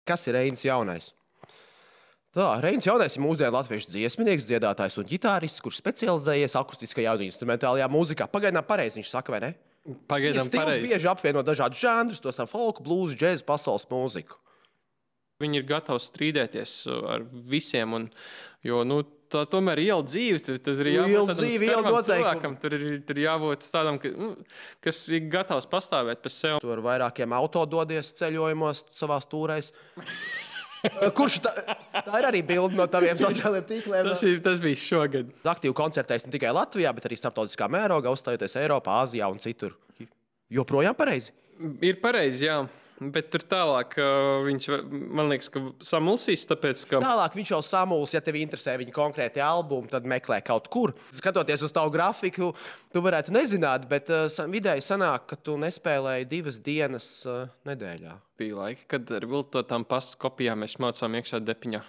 Kas ir Reinis Jaunais? Tā, Reinis Jaunais ir mūsdienu latviešu dziesminieks, dziedātājs un ģitārists, kurš specializējies akustiskajā un instrumentālajā mūzikā. Pagaidām pareizi viņš saka, vai ne? Pagaidām pareizi. Bieži apvieno dažādus žanrus, tos ar folku, blūzu, džēzu, pasaules mūziku. Viņi ir gatavi strīdēties ar visiem, jo tā tomēr ir iela dzīve. Tas ir jābūt tādam cilvēkam, tur ir jābūt tādam, kas ir gatavs pastāvēt par sevi. Tu ar vairākiem auto dodies ceļojumos savās tūrēs. Kurš tā ir arī bilde no taviem sociālajiem tīkliem? Tas bija šogad. Aktīvi koncertējis ne tikai Latvijā, bet arī starptautiskā mērogā, uzstājoties Eiropā, Āzijā un citur. Joprojām pareizi? Ir pareizi, jā. Bet tur tālāk viņš, man liekas, ka samulsīs, tāpēc, ka... Tālāk viņš jau samuls, ja tev interesē viņa konkrēti albumi, tad meklē kaut kur. Skatoties uz tavu grafiku, tu varētu nezināt, bet vidēji sanāk, ka tu nespēlēji 2 dienas nedēļā. Bija laiki, kad ar viltotām pasas kopijām mēs maucām iekšā depiņā.